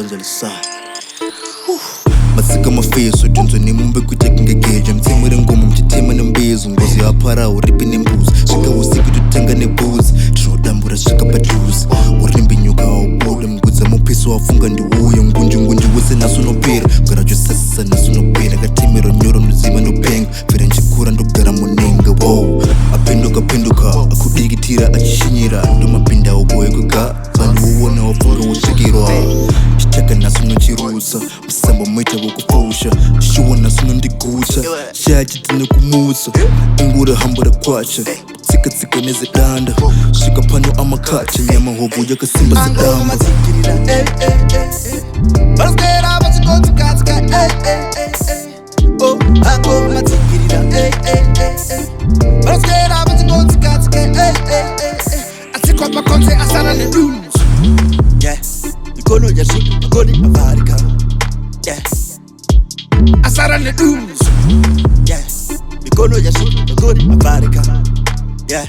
Kwanza Lisayi. Masika mafeso tunzo nemumbe kuita kingegeja mtsemere ngoma mchitema nembezo ngozi yapara uripi nembuzi svika usiku tutanga nebhuzi tinodambura svika padhuzi urimbi nyoka waubuda mugudza mupeso wafunga ndiuyo ngunji wese naso unopera kugara chosasisa naso unopera katemero nyoro noziva nopenga vhera nchikura ndogara munenga wow apenduka akudikitira achishinyira ndomapinda ogoekuga vanhu wowona wafunga wosvikirwa chitaka naso unochirusa musamba moita wokupusha shuwa naso unondigucha chachitine kumutsa ingura hambura kwacha tsika nezedanda svika pano amakacha nyama hovu yakasimba sedamba Kono ya shik, koni avarika. Yeah. Asara ne dooms. Yeah. Kono ya shik, koni avarika. Yeah.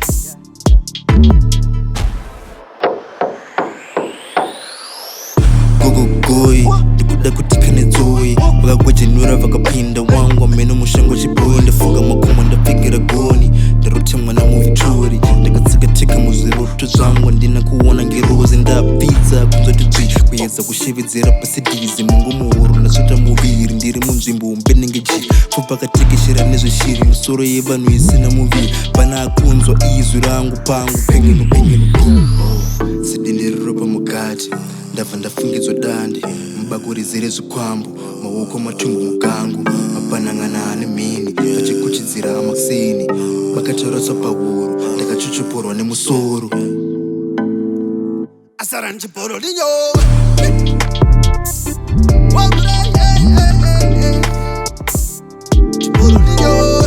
Goi, ndikuda kutika nedzoi vakagwejenura vakapinda wangu ameno mushango chiboi ndafunga makomo ndapfigira goni ndaroti mwana muvitori ndakatsikatika muzviroto zvangu ndina kuona ngerozi ndapidza kunzotidzi kuedza kushevedzera pasidhizi mungu muhuro ndasvota muviri ndiri munzvimbo mbenenge ji pakatekeshera nezveshiri misoro yevanhu isina muviri pana akunzwa izwi rangu pangu pengeno sidindiriro pamukati ndabva ndafungidzwa dande mubako rizere zvikwambo maoko matumbu mugangu mapanangana ane mhini vachikuchidzira amakisini vakataraswa pahuro ndakachochoporwa nemusoro Asara nchiporo linyo. Chiporo linyo.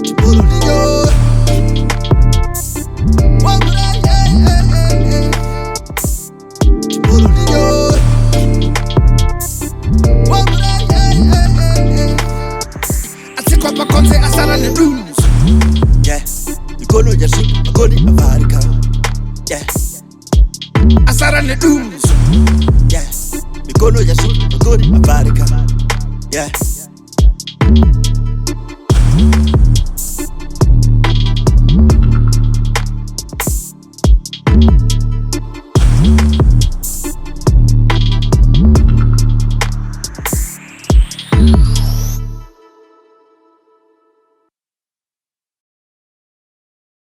Chiporo linyo. Chiporo linyo. Atsikwa pakonze asara ne dooms. Yeah, kono ya shik, koni avarika. Yeah, asara ne dooms. Yeah, kono ya shik, koni avarika. Yeah.